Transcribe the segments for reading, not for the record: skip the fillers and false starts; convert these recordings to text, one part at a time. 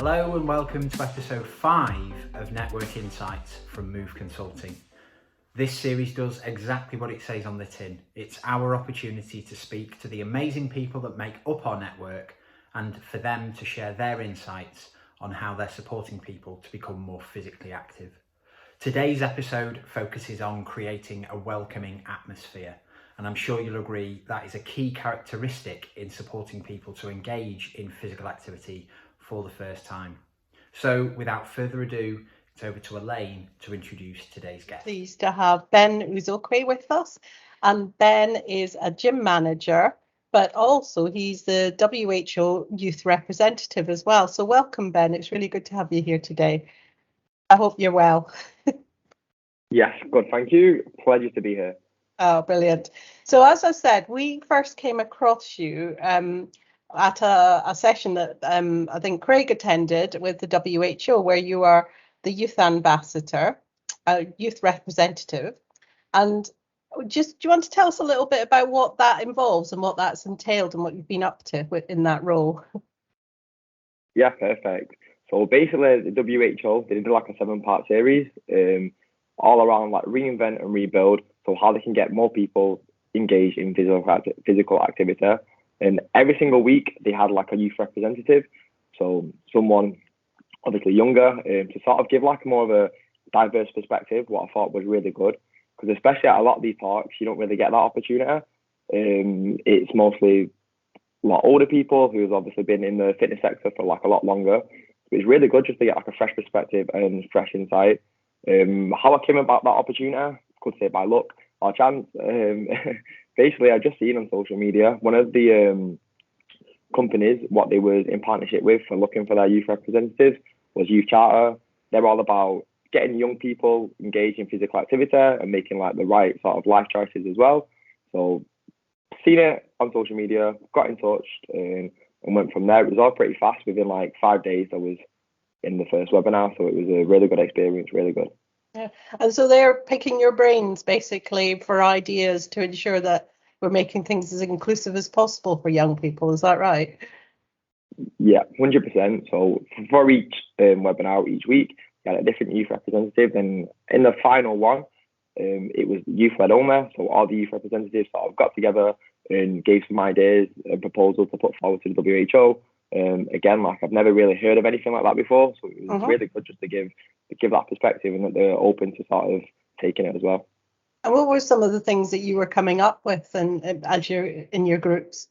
Hello and welcome to episode 5 of Network Insights from Move Consulting. This series does exactly what it says on the tin. It's our opportunity to speak to the amazing people that make up our network and for them to share their insights on how they're supporting people to become more physically active. Today's episode focuses on creating a welcoming atmosphere, and I'm sure you'll agree that is a key characteristic in supporting people to engage in physical activity for the first time. So without further ado, it's over to Elaine to introduce today's guest. Pleased to have Ben Uzokwe with us. And Ben is a gym manager, but also he's the WHO youth representative as well. So welcome, Ben. It's really good to have you here today. I hope you're well. Yes, good. Thank you. Pleasure to be here. Oh, brilliant. So as I said, we first came across you at a session that I think Craig attended with the WHO, where you are the youth ambassador, youth representative. And just, do you want to tell us a little bit about what that involves and what that's entailed and what you've been up to in that role? Yeah, perfect. So basically, the WHO, they did like a 7-part series, all around like reinvent and rebuild. So how they can get more people engaged in physical activity. And every single week they had like a youth representative. So someone obviously younger to sort of give like more of a diverse perspective, what I thought was really good. Because especially at a lot of these parks, you don't really get that opportunity. It's mostly a lot older people who's obviously been in the fitness sector for like a lot longer. It's really good just to get like a fresh perspective and fresh insight. How I came about that opportunity, could say by luck or chance. Basically, I just seen on social media one of the companies, what they were in partnership with for looking for their youth representatives was Youth Charter. They're all about getting young people engaged in physical activity and making like the right sort of life choices as well. So seen it on social media, got in touch and went from there. It was all pretty fast. Within like 5 days, I was in the first webinar. So it was a really good experience, really good. Yeah. And so they're picking your brains basically for ideas to ensure that we're making things as inclusive as possible for young people. Is that right? Yeah, 100%. So for each webinar each week, you had a different youth representative. And in the final one, it was youth-led only. So all the youth representatives sort of got together and gave some ideas and proposals to put forward to the WHO. Again, like I've never really heard of anything like that before. So it was really good just to give that perspective and that they're open to sort of taking it as well. And what were some of the things that you were coming up with and as you're in your groups?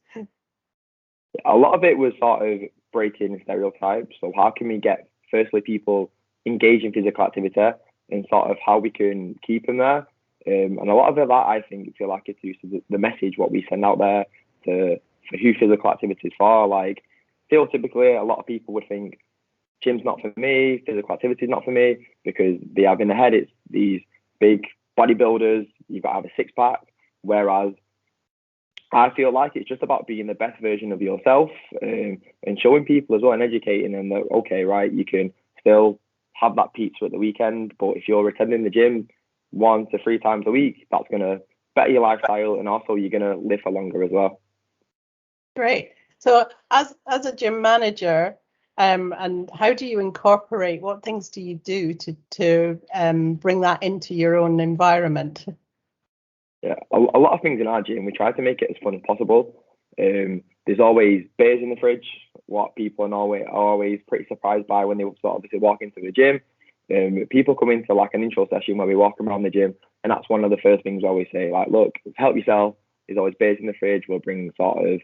A lot of it was sort of breaking stereotypes. So how can we get, firstly, people engaged in physical activity and sort of how we can keep them there? And a lot of it, that I feel like it's used to the message, what we send out there for who physical activity is for. Like, typically, a lot of people would think, gym's not for me, physical activity is not for me, because they have in their head it's these big bodybuilders, you've got to have a six-pack, whereas I feel like it's just about being the best version of yourself and showing people as well and educating them that, okay, right, you can still have that pizza at the weekend, but if you're attending the gym 1 to 3 times a week, that's going to better your lifestyle and also you're going to live for longer as well. Great. So as a gym manager, and how do you incorporate, what things do you do to bring that into your own environment? Yeah, a lot of things in our gym, we try to make it as fun as possible. There's always beers in the fridge, what people are always pretty surprised by when they sort of obviously walk into the gym. People come into like an intro session where we walk around the gym, and that's one of the first things I always say, like, look, help yourself. There's always beers in the fridge. We'll bring sort of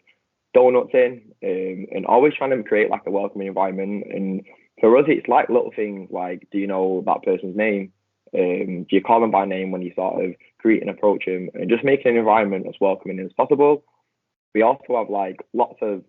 donuts in, and always trying to create like a welcoming environment. And for us, it's like little things like, do you know that person's name? Do you call them by name when you sort of greet and approach them, and just making an environment as welcoming as possible. We also have like lots of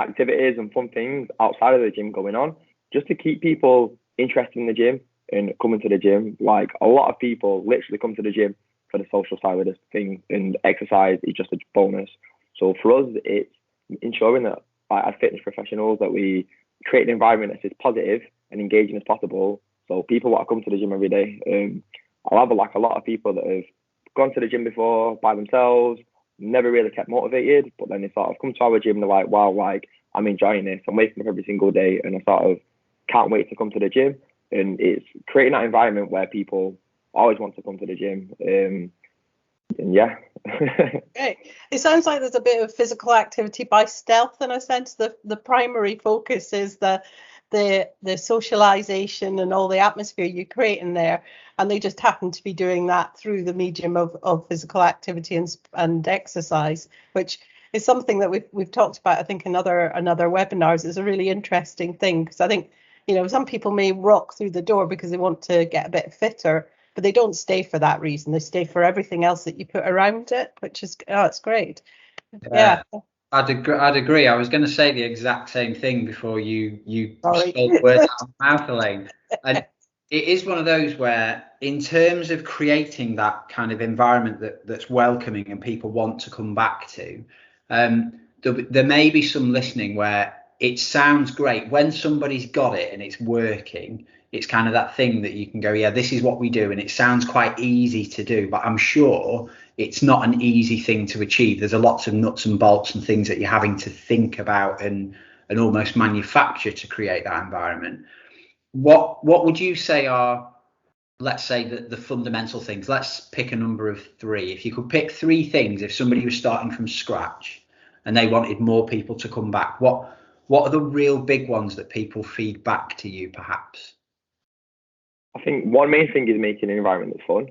activities and fun things outside of the gym going on, just to keep people interested in the gym and coming to the gym. Like a lot of people literally come to the gym for the social side of this thing, and exercise is just a bonus. So for us, it's ensuring that as fitness professionals that we create an environment that's as positive and engaging as possible. So people want to come to the gym every day. I'll have like a lot of people that have gone to the gym before by themselves, never really kept motivated, but then they sort of come to our gym and they're like, wow, like I'm enjoying this. I'm waking up every single day and I sort of can't wait to come to the gym. And it's creating that environment where people always want to come to the gym. And yeah. Okay. It sounds like there's a bit of physical activity by stealth in a sense. The primary focus is the socialization and all the atmosphere you create in there, and they just happen to be doing that through the medium of physical activity and exercise, which is something that we've talked about, I think, in other webinars. Is a really interesting thing, because I think, you know, some people may walk through the door because they want to get a bit fitter, but they don't stay for that reason. They stay for everything else that you put around it, which is, oh, it's great. Yeah. I'd agree. I was going to say the exact same thing before you Sorry. stole the words out of my mouth, Elaine. And it is one of those where, in terms of creating that kind of environment that's welcoming and people want to come back to, there may be some listening where it sounds great when somebody's got it and it's working. It's kind of that thing that you can go, yeah, this is what we do, and it sounds quite easy to do, but I'm sure it's not an easy thing to achieve. There's a lots of nuts and bolts and things that you're having to think about and almost manufacture to create that environment. What would you say are, let's say, the fundamental things? Let's pick a number of 3. If you could pick 3 things, if somebody was starting from scratch and they wanted more people to come back, what are the real big ones that people feed back to you, perhaps? I think one main thing is making an environment that's fun.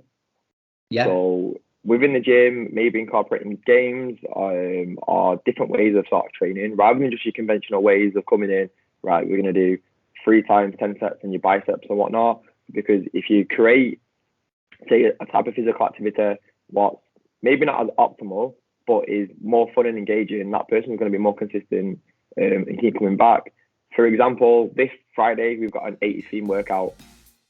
Yeah. So within the gym, maybe incorporating games or different ways of sort of training, rather than just your conventional ways of coming in, right, we're going to do 3 times 10 sets in your biceps and whatnot. Because if you create, say, a type of physical activity what's maybe not as optimal, but is more fun and engaging, that person is going to be more consistent and keep coming back. For example, this Friday, we've got an 80s theme workout.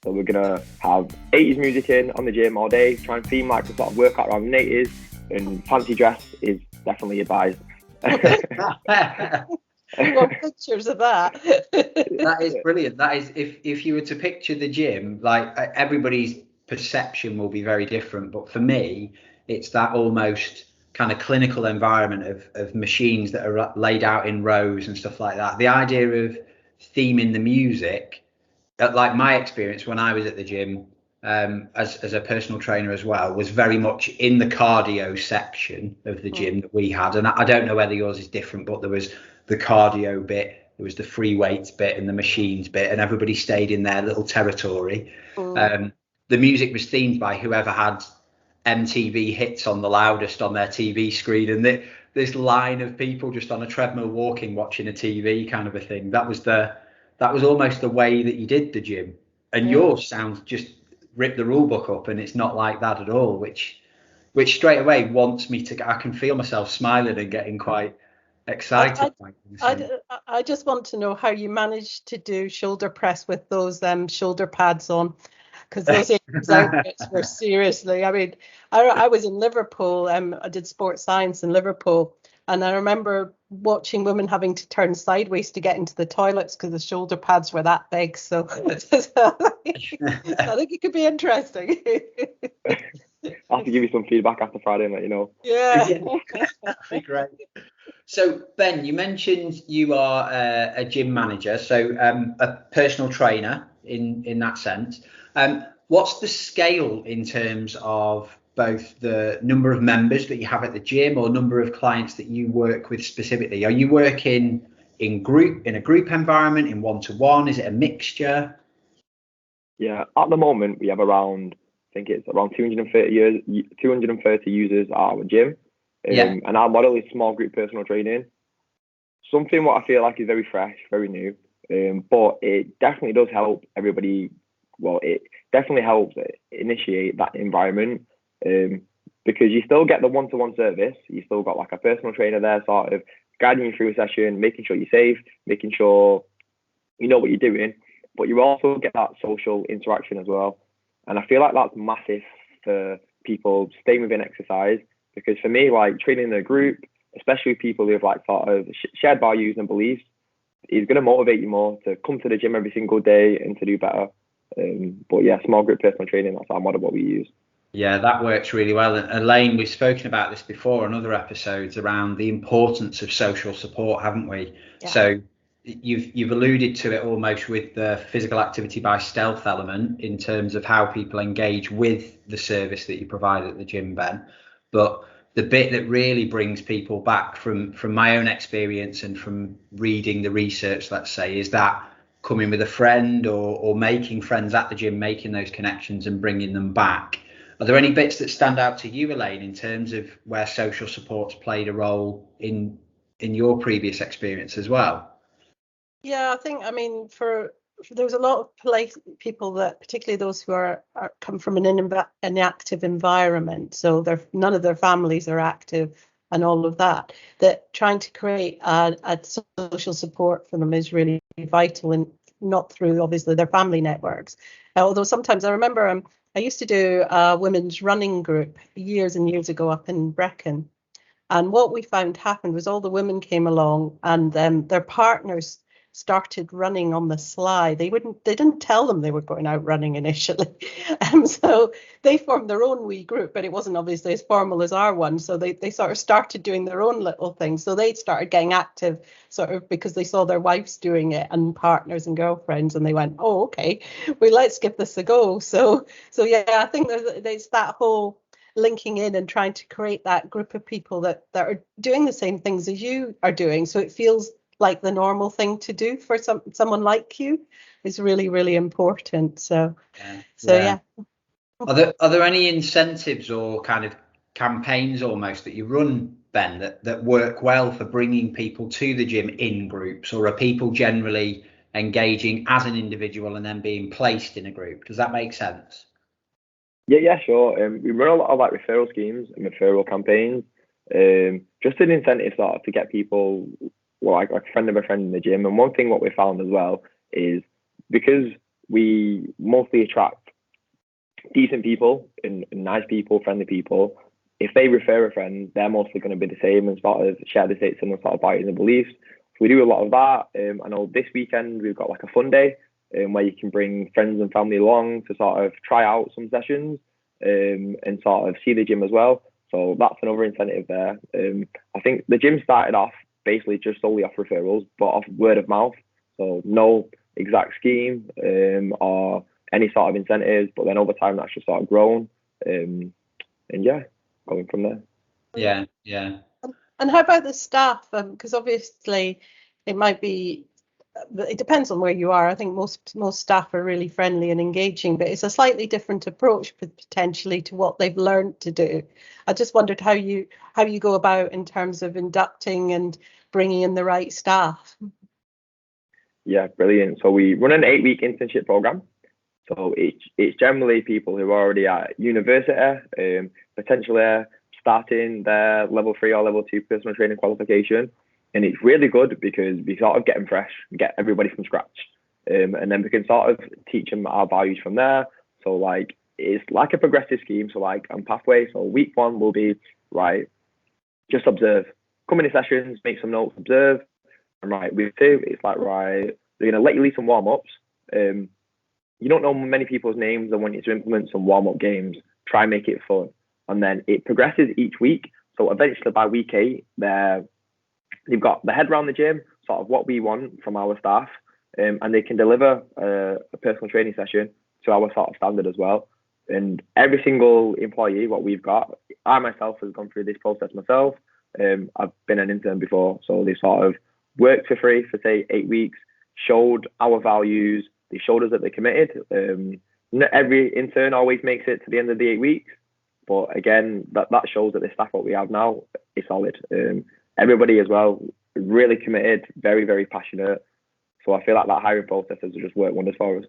So we're going to have 80s music in on the gym all day, try and theme like a sort of workout around the 80s, and fancy dress is definitely advised. What pictures of that? That is brilliant. That is, if you were to picture the gym, like, everybody's perception will be very different, but for me, it's that almost kind of clinical environment of machines that are laid out in rows and stuff like that. The idea of theming the music, like my experience when I was at the gym, as a personal trainer as well, was very much in the cardio section of the gym that we had. And I don't know whether yours is different, but there was the cardio bit, there was the free weights bit and the machines bit, and everybody stayed in their little territory. The music was themed by whoever had MTV hits on the loudest on their TV screen, and this line of people just on a treadmill walking, watching a TV kind of a thing. That was almost the way that you did the gym. And yours sounds just rip the rule book up, and it's not like that at all, which straight away wants me to, I can feel myself smiling and getting quite excited. I just want to know how you managed to do shoulder press with those shoulder pads on, because those outfits were seriously, I mean, I was in Liverpool, I did sports science in Liverpool, and I remember watching women having to turn sideways to get into the toilets because the shoulder pads were that big. So I think it could be interesting. I'll have to give you some feedback after Friday and let you know. Yeah. That'd be great. So, Ben, you mentioned you are a gym manager, so a personal trainer in that sense. What's the scale in terms of both the number of members that you have at the gym or number of clients that you work with specifically? Are you working in a group environment, in one-to-one? Is it a mixture? Yeah, at the moment we have around, I think it's around 230 users at our gym. And our model is small group personal training. Something what I feel like is very fresh, very new, but it definitely does help everybody. Well, it definitely helps initiate that environment, because you still get the one-to-one service. You still got like a personal trainer there, sort of guiding you through a session, making sure you're safe, making sure you know what you're doing, but you also get that social interaction as well. And I feel like that's massive for people staying within exercise, because for me, like training in a group, especially with people who have like sort of shared values and beliefs, is going to motivate you more to come to the gym every single day and to do better. But yeah, small group personal training, that's our model, what we use. Yeah, that works really well. And Elaine, we've spoken about this before on other episodes around the importance of social support, haven't we? Yeah. So you've alluded to it almost with the physical activity by stealth element in terms of how people engage with the service that you provide at the gym, Ben. But the bit that really brings people back from my own experience and from reading the research, let's say, is that coming with a friend or making friends at the gym, making those connections and bringing them back. Are there any bits that stand out to you, Elaine, in terms of where social support's played a role in your previous experience as well? Yeah, I think, I mean, there's a lot of people that, particularly those who are come from an inactive environment, so none of their families are active and all of that, that trying to create a social support for them is really vital, and not through obviously their family networks. Although sometimes I remember I used to do a women's running group years and years ago up in Brecon, and what we found happened was all the women came along and their partners started running on the sly. They didn't tell them they were going out running initially. So they formed their own wee group, but it wasn't obviously as formal as our one. So they sort of started doing their own little things. So they started getting active sort of because they saw their wives doing it and partners and girlfriends, and they went, oh, okay, well, let's give this a go. So yeah, I think there's that whole linking in and trying to create that group of people that are doing the same things as you are doing. So it feels like the normal thing to do for someone like you is really, really important. So yeah. Are there any incentives or kind of campaigns almost that you run, Ben, that work well for bringing people to the gym in groups, or are people generally engaging as an individual and then being placed in a group? Does that make sense? Yeah, sure. We run a lot of like referral schemes and referral campaigns, just an incentive sort of to get people, well, like a friend of a friend in the gym. And one thing what we found as well is because we mostly attract decent people and nice people, friendly people, if they refer a friend, they're mostly going to be the same and sort of share the similar sort of values and beliefs. So we do a lot of that. I know this weekend we've got like a fun day where you can bring friends and family along to sort of try out some sessions and sort of see the gym as well. So that's another incentive there. I think the gym started off basically just solely off referrals, but off word of mouth. So no exact scheme or any sort of incentives, but then over time that's just sort of grown. And yeah, going from there. Yeah. And how about the staff? Because obviously it depends on where you are. I think most staff are really friendly and engaging, but it's a slightly different approach potentially to what they've learned to do. I just wondered how you go about in terms of inducting and bringing in the right staff. Yeah, brilliant. So we run an 8-week internship program. So it's generally people who are already at university, potentially starting their level 3 or level 2 personal training qualification. And it's really good because we sort of get them fresh, get everybody from scratch. And then we can sort of teach them our values from there. So like, it's like a progressive scheme. So like on pathway, so week 1 will be, right, just observe. Come into sessions, make some notes, observe. And right, week 2, it's like, right, they're going to let you lead some warm-ups. You don't know many people's names. I want you to implement some warm-up games. Try and make it fun. And then it progresses each week. So eventually by week 8, they've got the head around the gym, sort of what we want from our staff, and they can deliver a personal training session to our sort of standard as well. And every single employee, what we've got, I myself has gone through this process myself. I've been an intern before, so they sort of worked for free for say 8 weeks, showed our values, they showed us that they're committed. Not every intern always makes it to the end of the 8 weeks, but again, that shows that the staff what we have now is solid. Everybody as well, really committed, very, very passionate. So I feel like that hiring process has just worked wonders for us.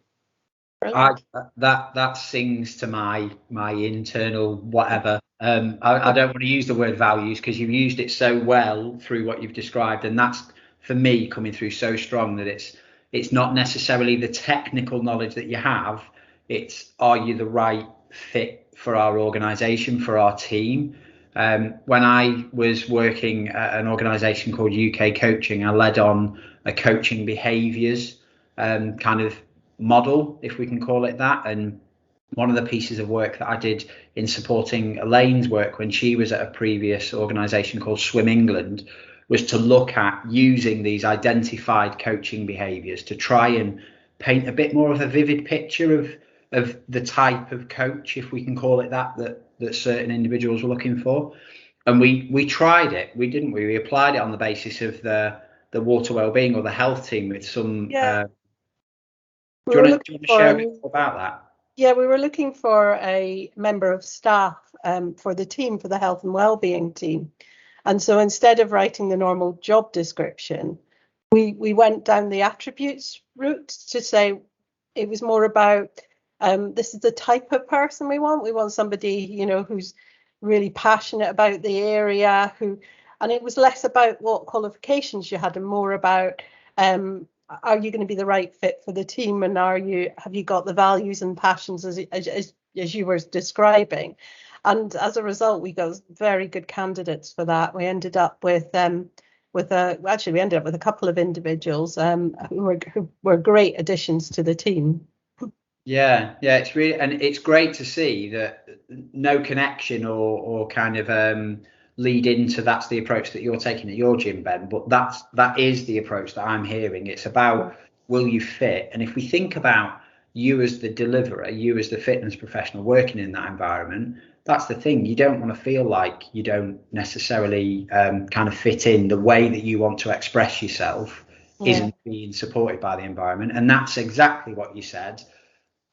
That sings to my internal whatever. I don't want to use the word values because you've used it so well through what you've described, and that's for me coming through so strong that it's not necessarily the technical knowledge that you have. It's, are you the right fit for our organisation, for our team? When I was working at an organisation called UK Coaching, I led on a coaching behaviours kind of model, if we can call it that. And one of the pieces of work that I did in supporting Elaine's work when she was at a previous organisation called Swim England was to look at using these identified coaching behaviours to try and paint a bit more of a vivid picture of the type of coach, if we can call it that certain individuals were looking for. And we tried it. We applied it on the basis of the water wellbeing or the health team with some. Yeah. Do you want to share a bit more about that? Yeah, we were looking for a member of staff for the team, for the health and wellbeing team. And so instead of writing the normal job description, we went down the attributes route to say it was more about this is the type of person we want. We want somebody, you know, who's really passionate about the area, and it was less about what qualifications you had and more about are you going to be the right fit for the team, and have you got the values and passions as you were describing. And as a result, we got very good candidates for that. We ended up with a couple of individuals who were great additions to the team. Yeah, it's really, and it's great to see that no connection or kind of lead into that's the approach that you're taking at your gym, Ben, but that is the approach that I'm hearing. It's about, will you fit? And if we think about you as the deliverer, you as the fitness professional working in that environment, that's the thing. You don't want to feel like you don't necessarily kind of fit in. The way that you want to express yourself isn't being supported by the environment. And that's exactly what you said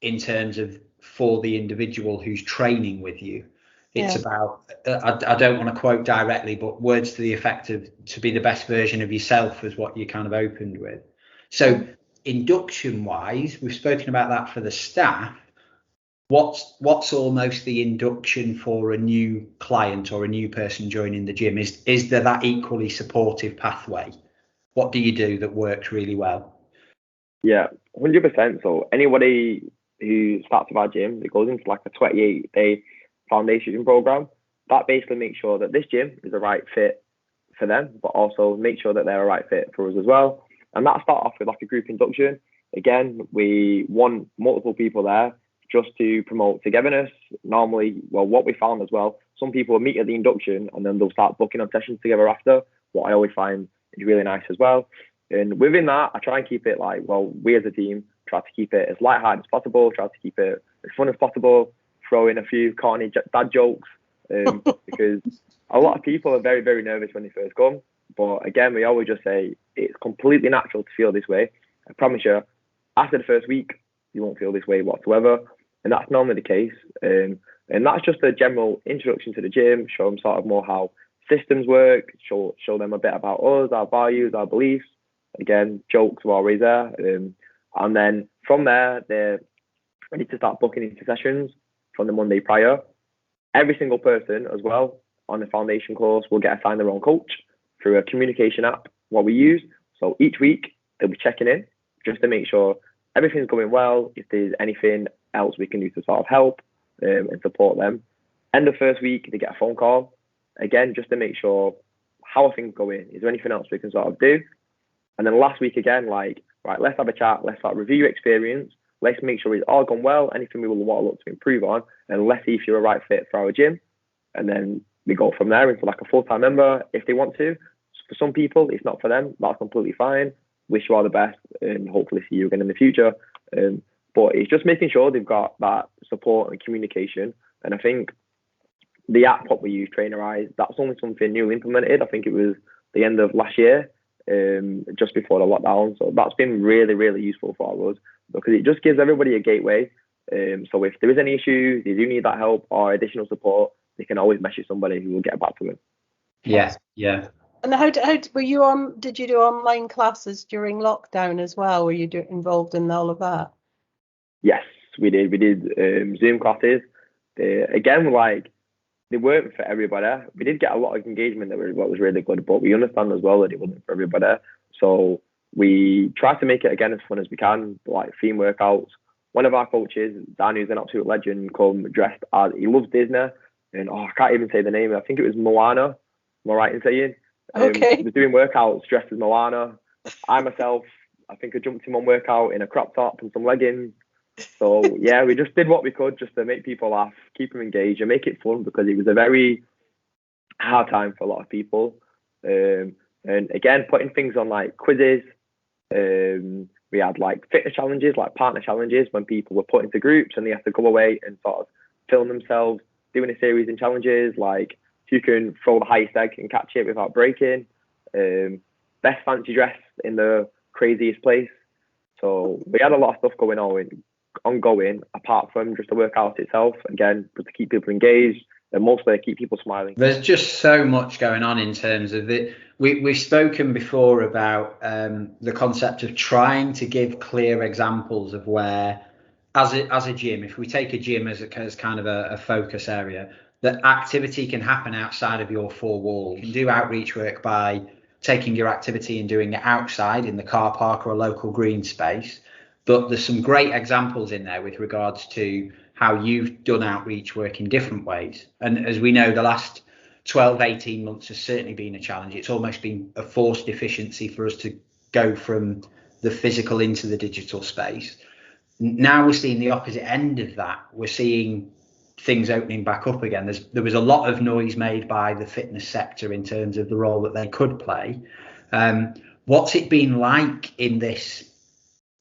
in terms of for the individual who's training with you. It's about, I don't want to quote directly, but words to the effect of to be the best version of yourself is what you kind of opened with. So induction wise, we've spoken about that for the staff. What's almost the induction for a new client or a new person joining the gym? Is there that equally supportive pathway? What do you do that works really well? Yeah, 100%. So anybody who starts with our gym, it goes into like a 28-day foundation program. That basically makes sure that this gym is the right fit for them, but also make sure that they're a right fit for us as well. And that starts off with like a group induction. Again, we want multiple people there just to promote togetherness. Normally, well, what we found as well, some people will meet at the induction and then they'll start booking on sessions together after, what I always find is really nice as well. And within that, I try and keep it like, well, we as a team try to keep it as lighthearted as possible, try to keep it as fun as possible, throw in a few corny dad jokes, because a lot of people are very, very nervous when they first come. But again, we always just say it's completely natural to feel this way. I promise you, after the first week, you won't feel this way whatsoever. And that's normally the case. And that's just a general introduction to the gym, show them sort of more how systems work, show them a bit about us, our values, our beliefs. Again, jokes are always there. And then from there, they're ready to start booking into sessions from the Monday prior. Every single person as well on the foundation course will get assigned their own coach through a communication app, what we use. So each week, they'll be checking in just to make sure everything's going well, if there's anything else we can do to sort of help and support them. End of first week, they get a phone call, again, just to make sure how are things going? Is there anything else we can sort of do? And then last week again, like, right, let's have a chat, let's start review your experience, let's make sure it's all gone well, anything we will want to look to improve on, and let's see if you're a right fit for our gym. And then we go from there into like a full-time member if they want to. For some people, it's not for them, that's completely fine. Wish you all the best and hopefully see you again in the future. But it's just making sure they've got that support and communication. And I think the app what we use, Trainerize, that's only something new implemented. I think it was the end of last year, just before the lockdown. So that's been really, really useful for us because it just gives everybody a gateway. So if there is any issues, they do need that help or additional support, they can always message somebody who will get back to them. Yeah. And how were you on? Did you do online classes during lockdown as well? Were you involved in all of that? Yes, we did. We did Zoom classes. Again, like they weren't for everybody. We did get a lot of engagement that was really good, but we understand as well that it wasn't for everybody. So we tried to make it again as fun as we can, like theme workouts. One of our coaches, Dan, who's an absolute legend, come dressed as, he loves Disney, and I can't even say the name. I think it was Moana. Am I right in saying? Okay. He was doing workouts dressed as Moana. I myself, I think I jumped in one workout in a crop top and some leggings. So yeah, we just did what we could just to make people laugh, keep them engaged, and make it fun because it was a very hard time for a lot of people. So And again, putting things on like quizzes. We had like fitness challenges, like partner challenges, when people were put into groups and they have to go away and sort of film themselves doing a series of challenges, like who can throw the highest egg and catch it without breaking. Best fancy dress in the craziest place. So we had a lot of stuff ongoing, apart from just the workout itself. Again, to keep people engaged and mostly keep people smiling. There's just so much going on in terms of it. We've spoken before about the concept of trying to give clear examples of where, as a gym, if we take a gym as kind of a focus area, that activity can happen outside of your four walls. You can do outreach work by taking your activity and doing it outside in the car park or a local green space. But there's some great examples in there with regards to how you've done outreach work in different ways. And as we know, the last 12, 18 months has certainly been a challenge. It's almost been a forced efficiency for us to go from the physical into the digital space. Now we're seeing the opposite end of that. We're seeing things opening back up again. There was a lot of noise made by the fitness sector in terms of the role that they could play. What's it been like in this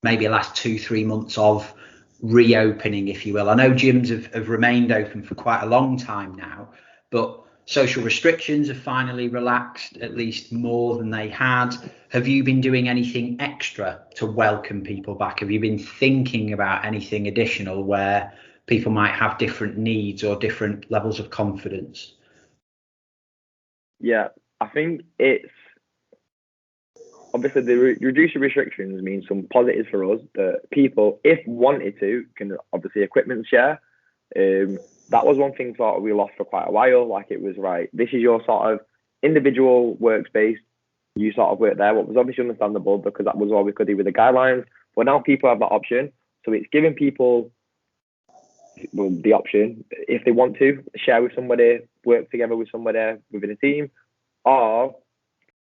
maybe last 2-3 months of reopening, if you will? I know gyms have remained open for quite a long time now, but social restrictions have finally relaxed, at least more than they had. Have you been doing anything extra to welcome people back? Have you been thinking about anything additional where people might have different needs or different levels of confidence? Yeah, I think it's obviously the reduced restrictions means some positives for us that people, if wanted to, can obviously equipment share. That was one thing sort of we lost for quite a while. Like it was right, this is your sort of individual workspace. You sort of work there, what was obviously understandable because that was all we could do with the guidelines. But now people have that option, so it's giving people the option if they want to share with somebody, work together with somebody within a team, or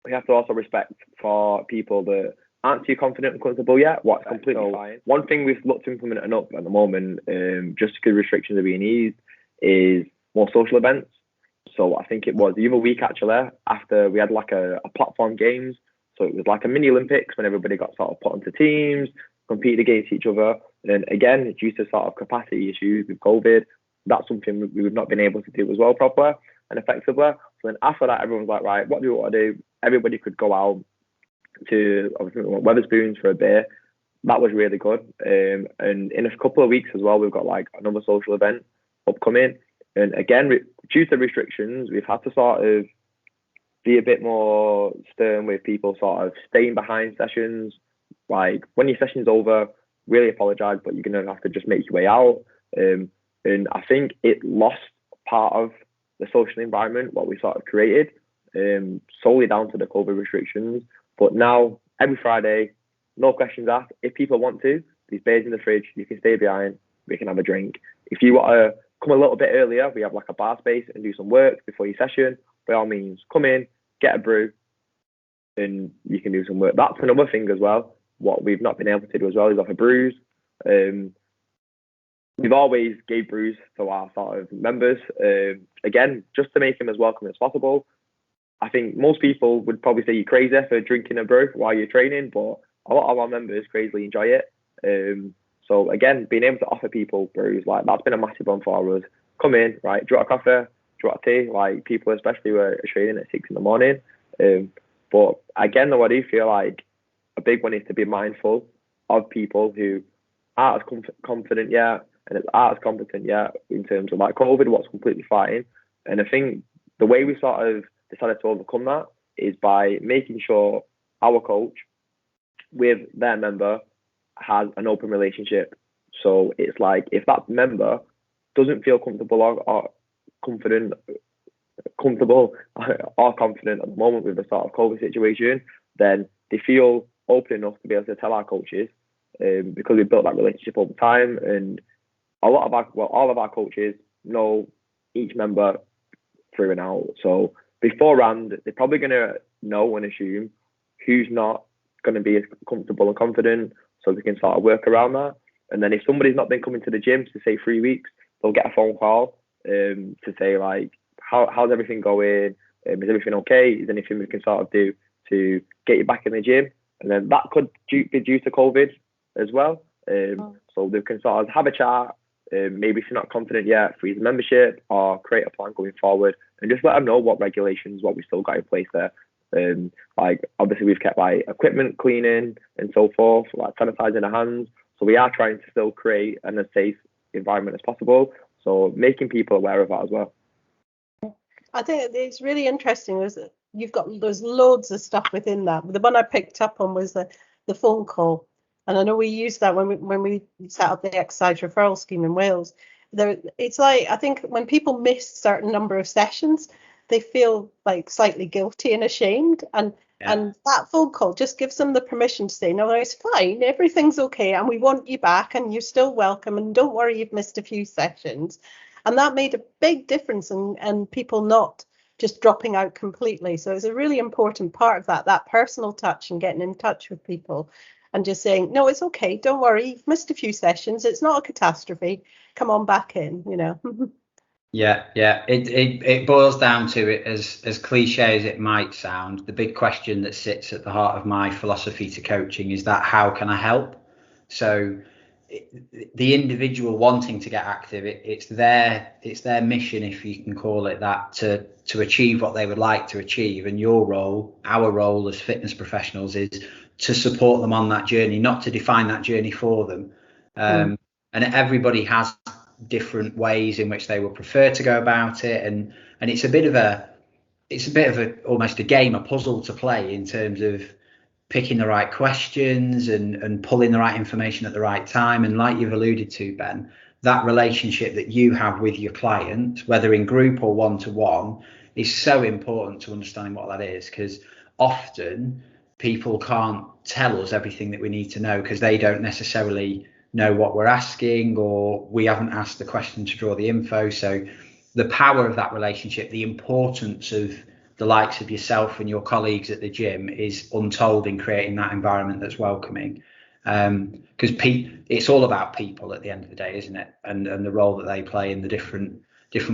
we have to also respect for people that aren't too confident and comfortable yet. What's completely fine. One thing we've looked to implement at the moment, just because restrictions are being eased, is more social events. So I think it was the other week actually, after we had like a platform games. So it was like a mini Olympics when everybody got sort of put into teams, competed against each other. And again, due to sort of capacity issues with COVID, that's something we've not been able to do as well properly and effectively. So then after that, everyone's like, right, what do we want to do? Everybody could go out to Wetherspoons for a beer. That was really good. And in a couple of weeks as well, we've got like another social event upcoming. And again, due to restrictions, we've had to sort of be a bit more stern with people sort of staying behind sessions. Like when your session's over, really apologise, but you're going to have to just make your way out. And I think it lost part of the social environment, what we sort of created, solely down to the COVID restrictions. But now, every Friday, no questions asked. If people want to, there's beers in the fridge, you can stay behind, we can have a drink. If you want to come a little bit earlier, we have like a bar space and do some work before your session. By all means, come in, get a brew, and you can do some work. That's another thing as well. What we've not been able to do as well is offer brews. We've always gave brews to our sort of members, again, just to make them as welcome as possible. I think most people would probably say you're crazy for drinking a brew while you're training, but a lot of our members crazily enjoy it. So again, being able to offer people brews, like that's been a massive one for us. Come in, right, do you want a coffee, do you want a tea? Like people especially were training at 6 a.m. But again, though, I do feel like a big one is to be mindful of people who aren't as confident yet and aren't as competent yet in terms of like COVID, what's completely fine. And I think the way we sort of decided to overcome that is by making sure our coach with their member has an open relationship. So it's like if that member doesn't feel comfortable or confident at the moment with the sort of COVID situation, then they feel open enough to be able to tell our coaches, because we built that relationship over time. And all of our coaches know each member through and out. So beforehand, they're probably going to know and assume who's not going to be as comfortable and confident, so they can sort of work around that. And then if somebody's not been coming to the gym for say 3 weeks, they'll get a phone call to say like, how's everything going? Is everything okay? Is there anything we can sort of do to get you back in the gym. And then that could be due to COVID as well. So they can sort of have a chat. Maybe if you're not confident yet, freeze the membership or create a plan going forward, and just let them know what regulations, what we still got in place there. Like obviously we've kept like equipment cleaning and so forth, like sanitizing the hands. So we are trying to still create as safe environment as possible. So making people aware of that as well. I think it's really interesting is that there's loads of stuff within that. The one I picked up on was the phone call. And I know we used that when we set up the exercise referral scheme in Wales. It's like, I think when people miss a certain number of sessions, they feel like slightly guilty and ashamed. And that phone call just gives them the permission to say, no, it's fine, everything's okay, and we want you back, and you're still welcome, and don't worry, you've missed a few sessions. And that made a big difference in people not just dropping out completely. So it's a really important part of that personal touch and getting in touch with people and just saying, no, it's okay, don't worry, you've missed a few sessions, it's not a catastrophe, come on back in, you know. Yeah. It boils down to it, as cliche as it might sound, the big question that sits at the heart of my philosophy to coaching is that how can I help? So the individual wanting to get active, it's their mission, if you can call it that, to achieve what they would like to achieve. And your role, our role as fitness professionals, is to support them on that journey, not to define that journey for them. And everybody has different ways in which they would prefer to go about it, and it's a bit of a almost a game, a puzzle to play in terms of picking the right questions and pulling the right information at the right time. And like you've alluded to, Ben, that relationship that you have with your client, whether in group or one-to-one, is so important to understanding what that is, because often people can't tell us everything that we need to know because they don't necessarily know what we're asking, or we haven't asked the question to draw the info. So the power of that relationship, the importance of the likes of yourself and your colleagues at the gym is untold in creating that environment that's welcoming. Because it's all about people at the end of the day, isn't it? And the role that they play in the different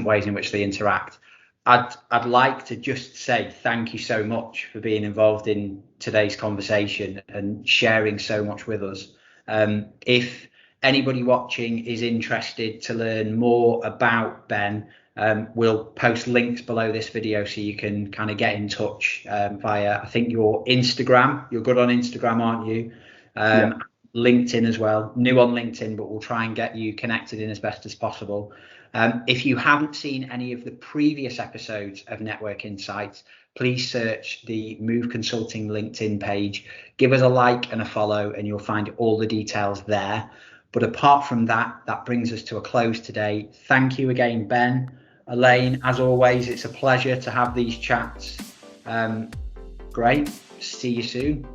ways in which they interact. I'd like to just say thank you so much for being involved in today's conversation and sharing so much with us. If anybody watching is interested to learn more about Ben, we'll post links below this video so you can kind of get in touch via, I think, your Instagram. You're good on Instagram, aren't you? LinkedIn as well. New on LinkedIn, but we'll try and get you connected in as best as possible. If you haven't seen any of the previous episodes of Network Insights, please search the Move Consulting LinkedIn page. Give us a like and a follow, and you'll find all the details there. But apart from that, that brings us to a close today. Thank you again, Ben. Elaine, as always, it's a pleasure to have these chats. Great. See you soon.